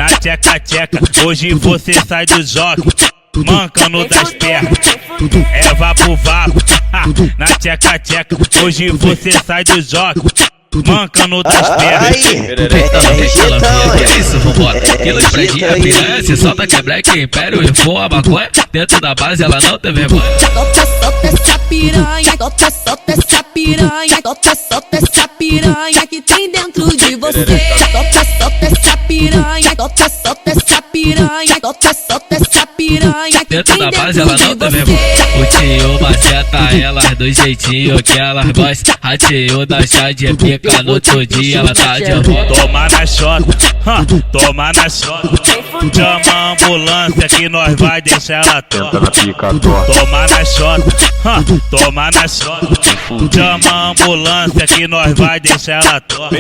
na tcheca-tcheca. Hoje você sai do jogue, mancando das pernas. É vapo, na tcheca-tcheca. Hoje você sai do jogue, mancando das pernas. Que é isso, vambora. Quilo de predinha, piranha, se solta que é black, império e voa maconha. Dentro da base ela não tem vergonha. Solta essa piranha, solta essa piranha, solta essa piranha que tem dentro de você. Solta essa piranha, solta essa piranha, solta essa piranha que dentro tem da base dentro ela não de tem você. vergonha. O tio maceta elas do jeitinho que elas gostam. A tio da chá de pica no outro dia ela tá de volta. Toma na xota, toma na xota. Chama a ambulância que nós vai deixar ela torta. Toma na xota, toma na xota. Chama a ambulância que nós vai deixar ela torta.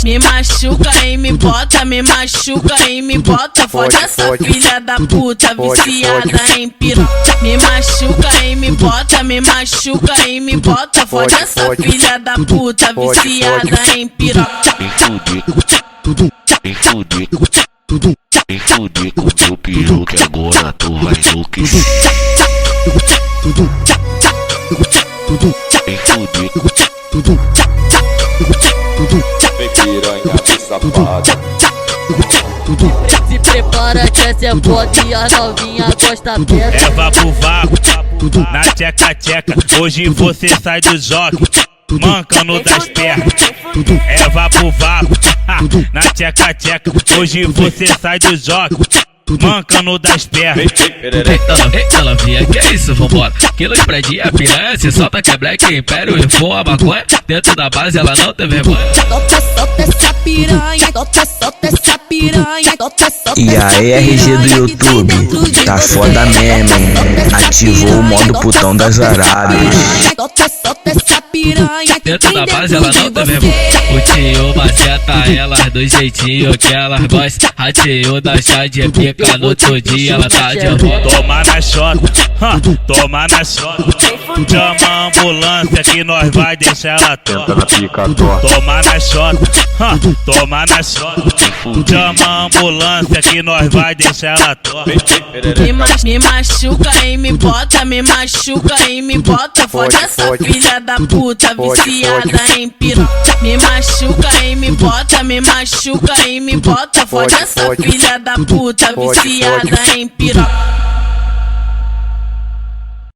Me machuca e me bota, me machuca e me bota. Fode essa filha da puta viciada em piroca. Me machuca e me bota, me machuca e me bota. Fode essa filha da puta viciada em piroca. Vem fuder com teu peru que agora tu vai enlouquecer. Vem fuder. Vem piranha de safada. Se prepara que essa é foda e a novinha gosta dela. É vapo, na tcheca-tcheca. Hoje você sai do jogue, mancando das pernas. É vapo, na tcheca-tcheca. Hoje você sai do jogue, mancando das pernas. Eita novinha, que é isso, vambora. Quilo de predinha, piranha, se solta que é black, império e voa maconha. Dentro da base ela não tem vergonha. Solta essa piranha, solta essa piranha, solta E aí, RG do YouTube, tá foda mesmo, hein? Ativou o modo putão das Arábias. Solta essa piranha que dentro tem da base ela não tem vergonha. O tio maceta elas do jeitinho que elas gostam. A tio da chá de pica no outro dia ela tá de volta. Toma na xota, toma na xota. Chama a ambulância que nós vai deixar ela torta. Toma na xota, toma na xota. Chama a ambulância que nós vai deixar ela torta. Me machuca e me bota, me machuca e me bota. Fode essa filha da puta viciada em piroca. Me machuca e me bota, me machuca e me bota. Fode essa filha da puta viciada em piroca.